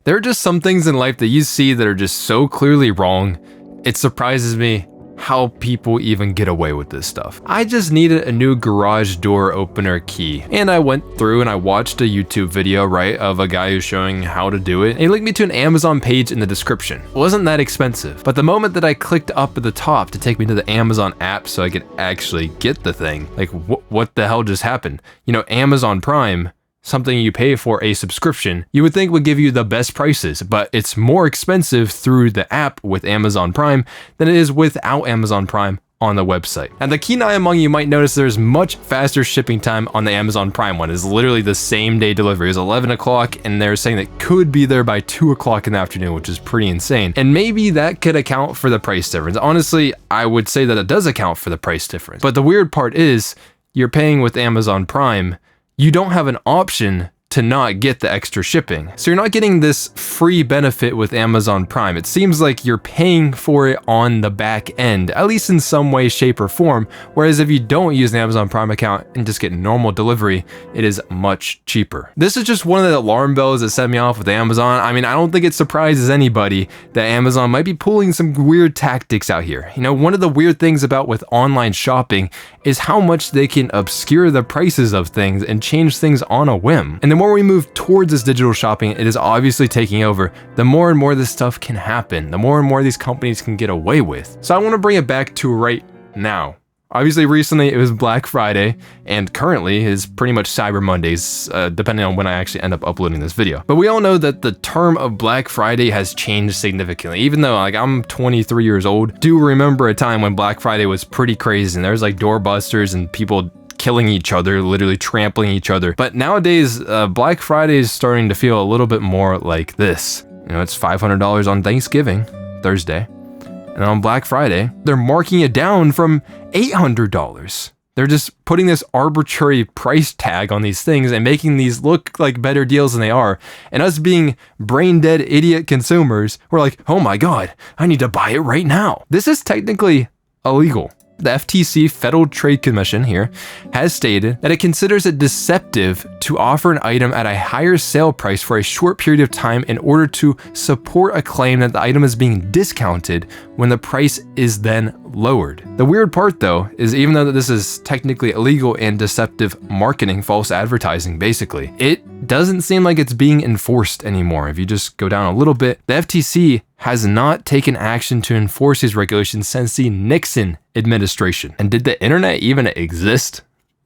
There are just some things in life that you see that are just so clearly wrong. It surprises me how people even get away with this stuff. I just needed a new garage door opener key, and I went through and I watched a YouTube video, right, of a guy who's showing how to do it, and he linked me to an Amazon page in the description. It wasn't that expensive, but the moment that I clicked up at the top to take me to the Amazon app so I could actually get the thing, like what the hell just happened? You know, Amazon Prime, something you pay for a subscription, you would think would give you the best prices, but it's more expensive through the app with Amazon Prime than it is without Amazon Prime on the website. And the keen eye among you might notice there's much faster shipping time on the Amazon Prime one. It's literally the same day delivery. It's 11 o'clock and they're saying that could be there by 2 o'clock in the afternoon, which is pretty insane. And maybe that could account for the price difference. Honestly, I would say that it does account for the price difference. But the weird part is you're paying with Amazon Prime, you don't have an option to not get the extra shipping. So you're not getting this free benefit with Amazon Prime. It seems like you're paying for it on the back end, at least in some way, shape, or form. Whereas if you don't use an Amazon Prime account and just get normal delivery, it is much cheaper. This is just one of the alarm bells that set me off with Amazon. I mean, I don't think it surprises anybody that Amazon might be pulling some weird tactics out here. You know, one of the weird things about with online shopping is how much they can obscure the prices of things and change things on a whim. And the more we move towards this digital shopping, it is obviously taking over, the more and more this stuff can happen, the more and more these companies can get away with. So I want to bring it back to right now. Obviously, recently it was Black Friday, and currently is pretty much Cyber Mondays, depending on when I actually end up uploading this video. But we all know that the term of Black Friday has changed significantly. Even though like I'm 23 years old, do remember a time when Black Friday was pretty crazy, and there was like doorbusters and people killing each other, literally trampling each other. But nowadays, Black Friday is starting to feel a little bit more like this. You know, it's $500 on Thanksgiving, Thursday. And on Black Friday, they're marking it down from $800. They're just putting this arbitrary price tag on these things and making these look like better deals than they are. And us being brain dead idiot consumers, we're like, oh my God, I need to buy it right now. This is technically illegal. The FTC, Federal Trade Commission here, has stated that it considers it deceptive to offer an item at a higher sale price for a short period of time in order to support a claim that the item is being discounted when the price is then lowered. The weird part though is even though this is technically illegal and deceptive marketing, false advertising basically, it doesn't seem like it's being enforced anymore. If you just go down a little bit, the FTC has not taken action to enforce these regulations since the Nixon administration. And did the internet even exist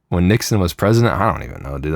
when Nixon was president? I don't even know, dude.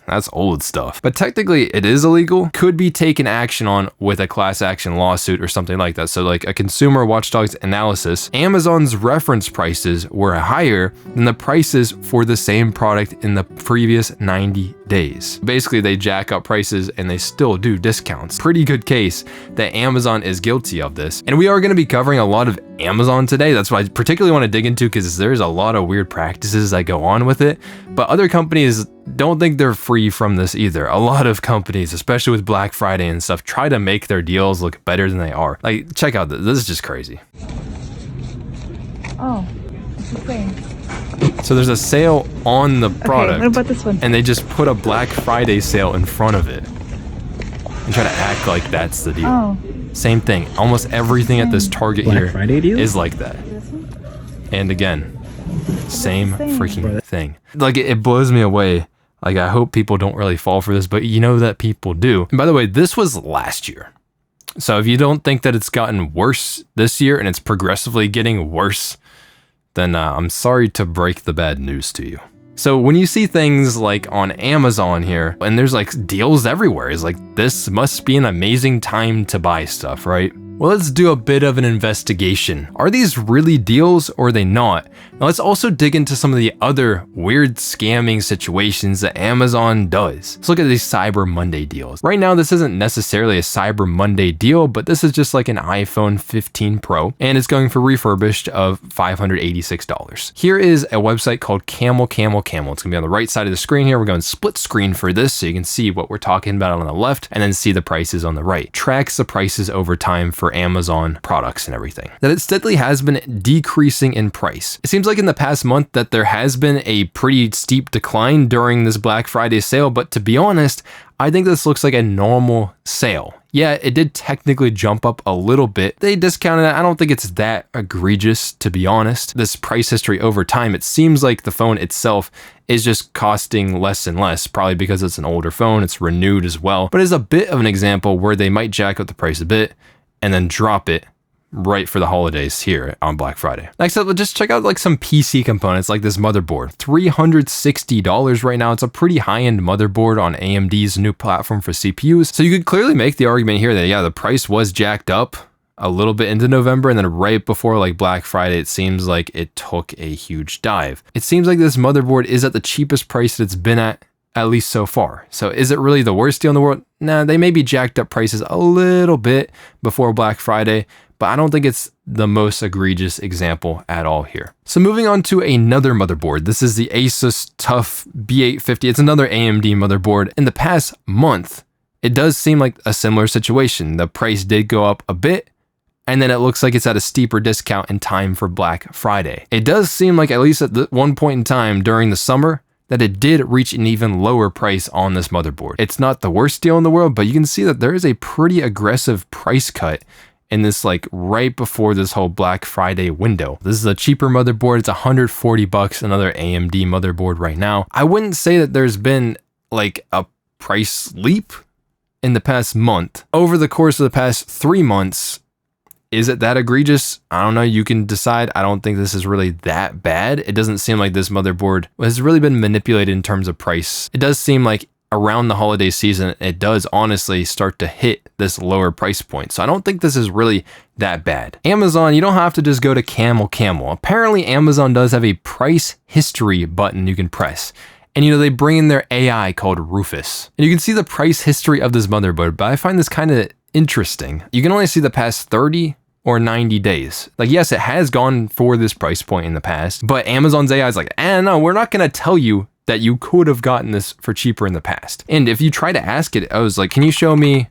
That's old stuff. But technically it is illegal, could be taken action on with a class action lawsuit or something like that. So like a consumer watchdog's analysis, Amazon's reference prices were higher than the prices for the same product in the previous 90 days. Basically, they jack up prices and they still do discounts. Pretty good case that Amazon is guilty of this. And we are going to be covering a lot of Amazon today. That's what I particularly want to dig into because there's a lot of weird practices that go on with it. But other companies don't think they're free from this either. A lot of companies, especially with Black Friday and stuff, try to make their deals look better than they are. Like, check out this. This is just crazy. Oh, it's the same. So there's a sale on the product. Okay, what about this one? And they just put a Black Friday sale in front of it and try to act like that's the deal. Oh. Same thing. Almost everything at this Target Black here Friday deal? is like that. And again, same freaking thing. Like it blows me away. Like I hope people don't really fall for this, but you know that people do. And by the way, this was last year. So if you don't think that it's gotten worse this year and it's progressively getting worse, then I'm sorry to break the bad news to you. So when you see things like on Amazon here, and there's like deals everywhere, it's like, this must be an amazing time to buy stuff, right? Well, let's do a bit of an investigation. Are these really deals or are they not? Now let's also dig into some of the other weird scamming situations that Amazon does. Let's look at these Cyber Monday deals. Right now, this isn't necessarily a Cyber Monday deal, but this is just like an iPhone 15 Pro, and it's going for refurbished of $586. Here is a website called Camel. It's gonna be on the right side of the screen here. We're going split screen for this so you can see what we're talking about on the left and then see the prices on the right. Tracks the prices over time for Amazon products and everything. That it steadily has been decreasing in price. It seems like in the past month that there has been a pretty steep decline during this Black Friday sale, but to be honest, I think this looks like a normal sale. Yeah, it did technically jump up a little bit. They discounted it. I don't think it's that egregious, to be honest. This price history over time, it seems like the phone itself is just costing less and less, probably because it's an older phone, it's renewed as well. But it's a bit of an example where they might jack up the price a bit and then drop it right for the holidays here on Black Friday. Next up, let's just check out like some PC components like this motherboard. $360 right now. It's a pretty high-end motherboard on AMD's new platform for CPUs. So you could clearly make the argument here that, yeah, the price was jacked up a little bit into November, and then right before like Black Friday, it seems like it took a huge dive. It seems like this motherboard is at the cheapest price that it's been at least so far. So is it really the worst deal in the world? Nah, they maybe jacked up prices a little bit before Black Friday, but I don't think it's the most egregious example at all here. So moving on to another motherboard. This is the Asus TUF B850. It's another AMD motherboard. In the past month, it does seem like a similar situation. The price did go up a bit, and then it looks like it's at a steeper discount in time for Black Friday. It does seem like, at least at one point in time during the summer, that it did reach an even lower price on this motherboard. It's not the worst deal in the world, but you can see that there is a pretty aggressive price cut in this, like right before this whole Black Friday window. This is a cheaper motherboard. It's $140, another AMD motherboard right now. I wouldn't say that there's been like a price leap in the past month. Over the course of the past 3 months, is it that egregious? I don't know. You can decide. I don't think this is really that bad. It doesn't seem like this motherboard has really been manipulated in terms of price. It does seem like around the holiday season, it does honestly start to hit this lower price point. So I don't think this is really that bad. Amazon, you don't have to just go to Camel. Apparently Amazon does have a price history button you can press. And they bring in their AI called Rufus. And you can see the price history of this motherboard, but I find this kind of interesting. You can only see the past 30 or 90 days. Like, yes, it has gone for this price point in the past, but Amazon's AI is like, no, we're not going to tell you that you could have gotten this for cheaper in the past. And if you try to ask it, I was like, can you show me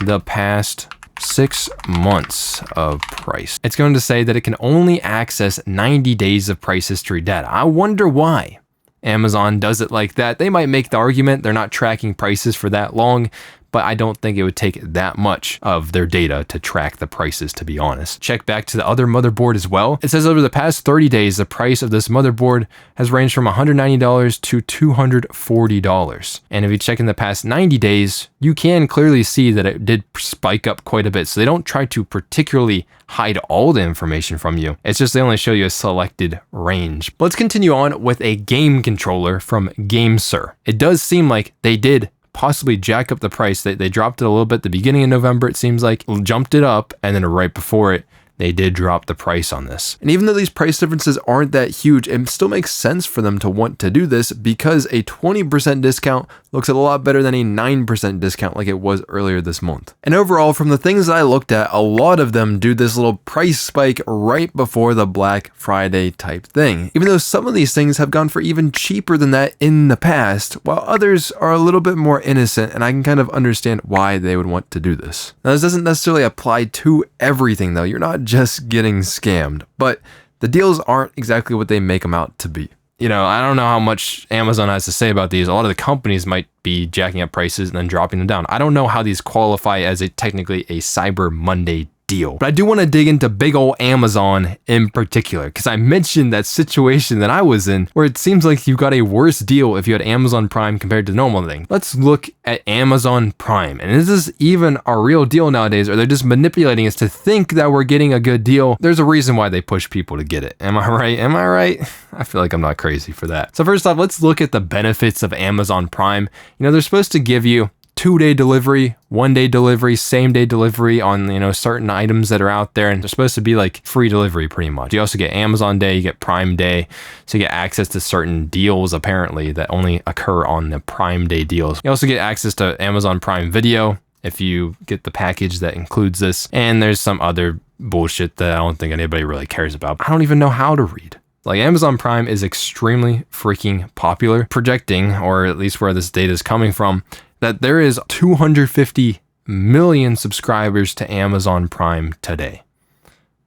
the past 6 months of price? It's going to say that it can only access 90 days of price history data. I wonder why Amazon does it like that. They might make the argument they're not tracking prices for that long, but I don't think it would take that much of their data to track the prices, to be honest. Check back to the other motherboard as well. It says over the past 30 days, the price of this motherboard has ranged from $190 to $240. And if you check in the past 90 days, you can clearly see that it did spike up quite a bit. So they don't try to particularly hide all the information from you. It's just they only show you a selected range. Let's continue on with a game controller from GameSir. It does seem like they did possibly jack up the price. They dropped it a little bit at the beginning of November, it seems like, jumped it up, and then right before it, they did drop the price on this. And even though these price differences aren't that huge, it still makes sense for them to want to do this because a 20% discount looks a lot better than a 9% discount like it was earlier this month. And overall, from the things that I looked at, a lot of them do this little price spike right before the Black Friday type thing. Even though some of these things have gone for even cheaper than that in the past, while others are a little bit more innocent, and I can kind of understand why they would want to do this. Now, this doesn't necessarily apply to everything though. You're not just getting scammed, but the deals aren't exactly what they make them out to be. I don't know how much Amazon has to say about these. A lot of the companies might be jacking up prices and then dropping them down. I don't know how these qualify as technically a Cyber Monday deal. But I do want to dig into big ol' Amazon in particular, because I mentioned that situation that I was in where it seems like you got a worse deal if you had Amazon Prime compared to the normal thing. Let's look at Amazon Prime. And is this even a real deal nowadays, or they're just manipulating us to think that we're getting a good deal? There's a reason why they push people to get it. Am I right? Am I right? I feel like I'm not crazy for that. So first off, let's look at the benefits of Amazon Prime. They're supposed to give you 2-day delivery, 1-day delivery, same-day delivery on, certain items that are out there, and they're supposed to be like free delivery pretty much. You also get Amazon Day, you get Prime Day, so you get access to certain deals apparently that only occur on the Prime Day deals. You also get access to Amazon Prime Video if you get the package that includes this, and there's some other bullshit that I don't think anybody really cares about. I don't even know how to read. Like, Amazon Prime is extremely freaking popular, projecting, or at least where this data is coming from, that there is 250 million subscribers to Amazon Prime today,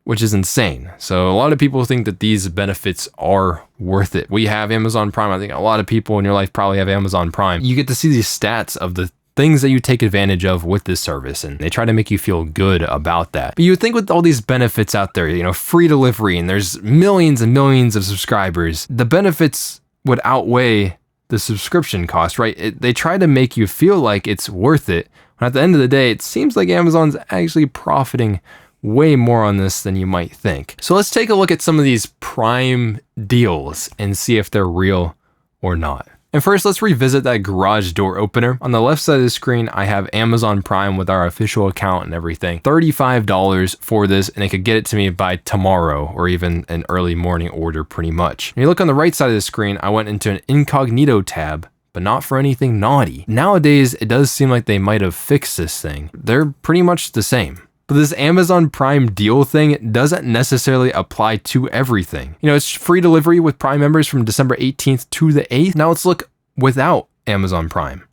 which is insane. So a lot of people think that these benefits are worth it. We have Amazon Prime. I think a lot of people in your life probably have Amazon Prime. You get to see these stats of the things that you take advantage of with this service, and they try to make you feel good about that. But you would think with all these benefits out there, you know, free delivery, and there's millions and millions of subscribers, the benefits would outweigh the subscription cost, right? They try to make you feel like it's worth it. But at the end of the day, it seems like Amazon's actually profiting way more on this than you might think. So let's take a look at some of these Prime deals and see if they're real or not. And first, let's revisit that garage door opener. On the left side of the screen, I have Amazon Prime with our official account and everything. $35 for this, and it could get it to me by tomorrow or even an early morning order pretty much. When you look on the right side of the screen, I went into an incognito tab, but not for anything naughty. Nowadays, it does seem like they might have fixed this thing. They're pretty much the same. But this Amazon Prime deal thing doesn't necessarily apply to everything. You know, it's free delivery with Prime members from December 18th to the 8th. Now let's look without Amazon Prime.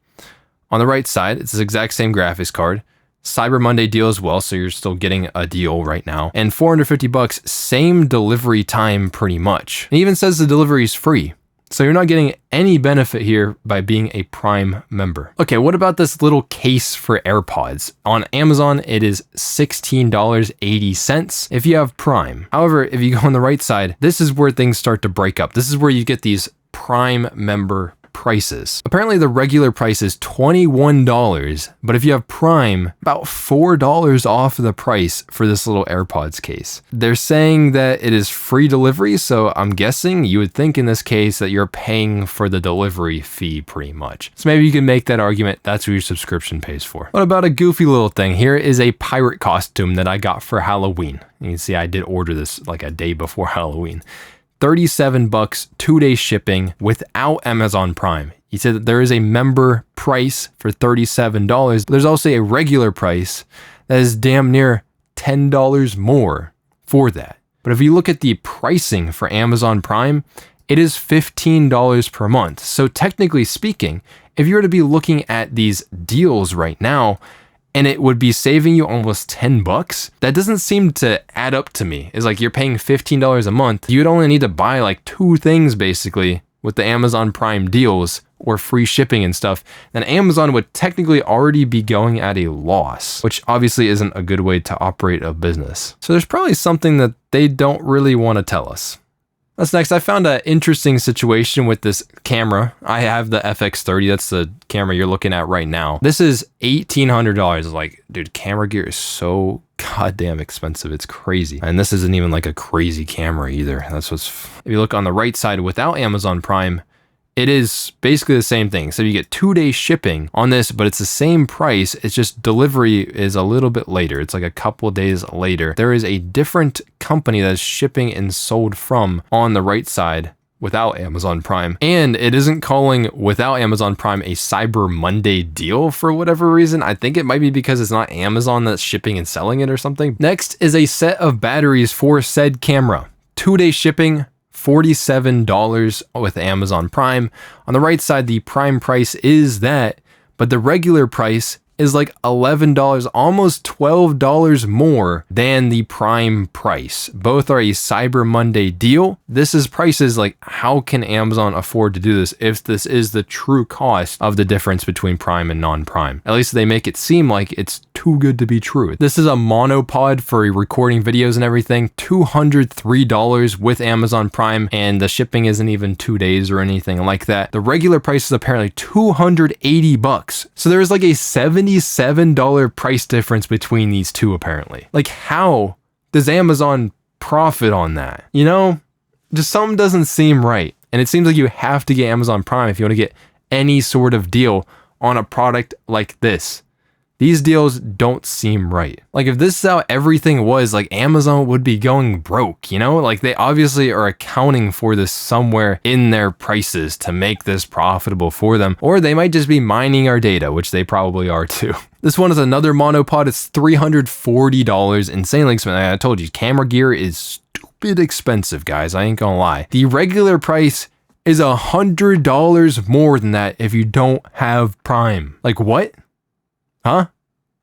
On the right side, it's the exact same graphics card. Cyber Monday deal as well, so you're still getting a deal right now. And $450, same delivery time pretty much. It even says the delivery is free. So you're not getting any benefit here by being a Prime member. Okay, what about this little case for AirPods? On Amazon, it is $16.80 if you have Prime. However, if you go on the right side, this is where things start to break up. This is where you get these Prime member prices. Apparently the regular price is $21, but if you have Prime, about $4 off the price for this little AirPods case. They're saying that it is free delivery, so I'm guessing you would think in this case that you're paying for the delivery fee pretty much. So maybe you can make that argument that's what your subscription pays for. What about a goofy little thing? Here is a pirate costume that I got for Halloween. You can see I did order this like a day before Halloween. $37, 2-day shipping without Amazon Prime. He said that there is a member price for $37, but there's also a regular price that is damn near $10 more for that. But if you look at the pricing for Amazon Prime, it is $15 per month. So technically speaking, if you were to be looking at these deals right now, and it would be saving you almost $10, that doesn't seem to add up to me. It's like you're paying $15 a month. You'd only need to buy like 2 things basically with the Amazon Prime deals or free shipping and stuff. Then Amazon would technically already be going at a loss, which obviously isn't a good way to operate a business. So there's probably something that they don't really want to tell us. That's next. I found an interesting situation with this camera. I have the FX30. That's the camera you're looking at right now. This is $1,800. Like, dude, camera gear is so goddamn expensive. It's crazy. And this isn't even like a crazy camera either. That's what's, if you look on the right side without Amazon Prime, it is basically the same thing. So you get 2-day shipping on this, but it's the same price. It's just delivery is a little bit later. It's like a couple days later. There is a different company that is shipping and sold from on the right side without Amazon Prime. And it isn't calling without Amazon Prime a Cyber Monday deal for whatever reason. I think it might be because it's not Amazon that's shipping and selling it or something. Next is a set of batteries for said camera. 2-day shipping, $47 with Amazon Prime. On the right side, the Prime price is that, but the regular price is like $11, almost $12 more than the Prime price. Both are a Cyber Monday deal. This is prices like, how can Amazon afford to do this if this is the true cost of the difference between Prime and non-Prime? At least they make it seem like it's too good to be true. This is a monopod for recording videos and everything, $203 with Amazon Prime, and the shipping isn't even 2 days or anything like that. The regular price is apparently $280. So there's like a $77 price difference between these two apparently. Like, how does Amazon profit on that? You know, just something doesn't seem right. And it seems like you have to get Amazon Prime if you want to get any sort of deal on a product like this. These deals don't seem right. Like, if this is how everything was, like, Amazon would be going broke, you know? Like, they obviously are accounting for this somewhere in their prices to make this profitable for them. Or they might just be mining our data, which they probably are too. This one is another monopod. It's $340, insanely expensive. I told you, camera gear is stupid expensive, guys. I ain't gonna lie. The regular price is $100 more than that if you don't have Prime. Like, what? Huh?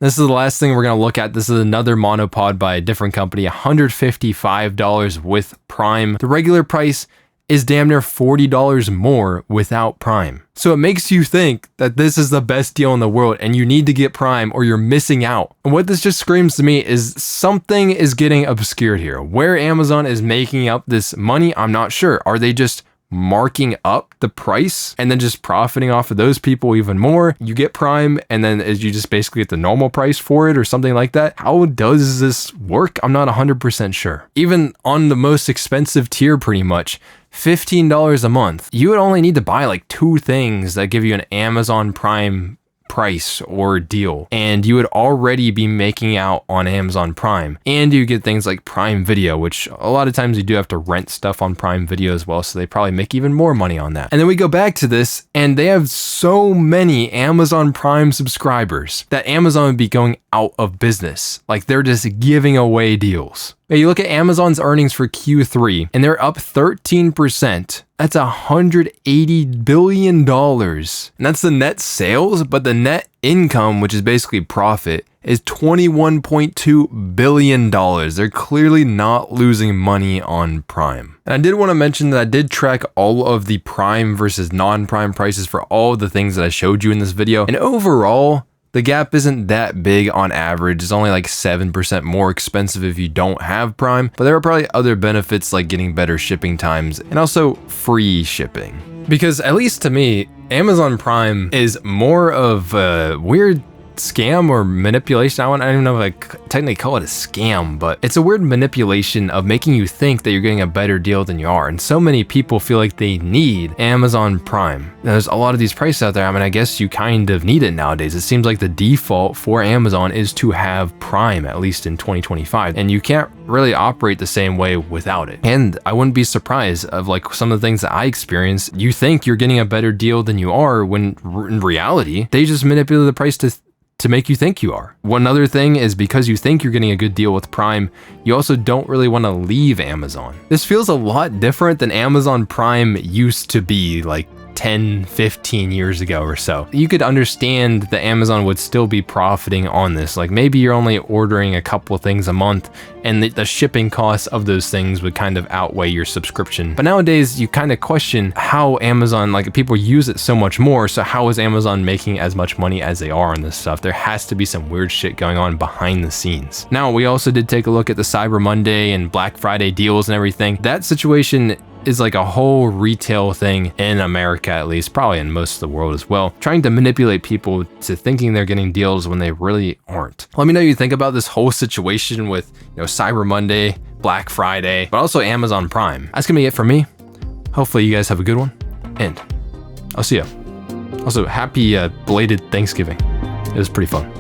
This is the last thing we're going to look at. This is another monopod by a different company, $155 with Prime. The regular price is damn near $40 more without Prime. So it makes you think that this is the best deal in the world and you need to get Prime or you're missing out. And what this just screams to me is something is getting obscured here. Where Amazon is making up this money, I'm not sure. Are they just marking up the price and then just profiting off of those people even more? You get Prime and then you just basically get the normal price for it or something like that. How does this work? I'm not 100% sure. Even on the most expensive tier, pretty much $15 a month, you would only need to buy like 2 things that give you an Amazon Prime price or deal, and you would already be making out on Amazon Prime. And you get things like Prime Video, which a lot of times you do have to rent stuff on Prime Video as well, so they probably make even more money on that. And then we go back to this, and they have so many Amazon Prime subscribers that Amazon would be going out of business. Like, they're just giving away deals. Now, you look at Amazon's earnings for Q3, and they're up 13%. That's $180 billion. And that's the net sales, but the net income, which is basically profit, is $21.2 billion. They're clearly not losing money on Prime. And I did want to mention that I did track all of the Prime versus non-Prime prices for all of the things that I showed you in this video. And overall, the gap isn't that big on average. It's only like 7% more expensive if you don't have Prime, but there are probably other benefits like getting better shipping times and also free shipping. Because at least to me, Amazon Prime is more of a weird scam or manipulation. I don't even know if I technically call it a scam, but it's a weird manipulation of making you think that you're getting a better deal than you are. And so many people feel like they need Amazon Prime. Now, there's a lot of these prices out there. I mean, I guess you kind of need it nowadays. It seems like the default for Amazon is to have Prime, at least in 2025. And you can't really operate the same way without it. And I wouldn't be surprised of like some of the things that I experienced. You think you're getting a better deal than you are when in reality, they just manipulate the price to make you think you are. One other thing is because you think you're getting a good deal with Prime, you also don't really want to leave Amazon. This feels a lot different than Amazon Prime used to be like 10, 15 years ago or so. You could understand that Amazon would still be profiting on this. Like maybe you're only ordering a couple things a month and the shipping costs of those things would kind of outweigh your subscription. But nowadays you kind of question how Amazon, like people use it so much more. So how is Amazon making as much money as they are on this stuff? There has to be some weird shit going on behind the scenes. Now, we also did take a look at the Cyber Monday and Black Friday deals and everything. That situation is like a whole retail thing in America, at least, probably in most of the world as well, trying to manipulate people to thinking they're getting deals when they really aren't. Let me know what you think about this whole situation with, Cyber Monday, Black Friday, but also Amazon Prime. That's gonna be it for me. Hopefully you guys have a good one, and I'll see you. Also, happy belated Thanksgiving. It was pretty fun.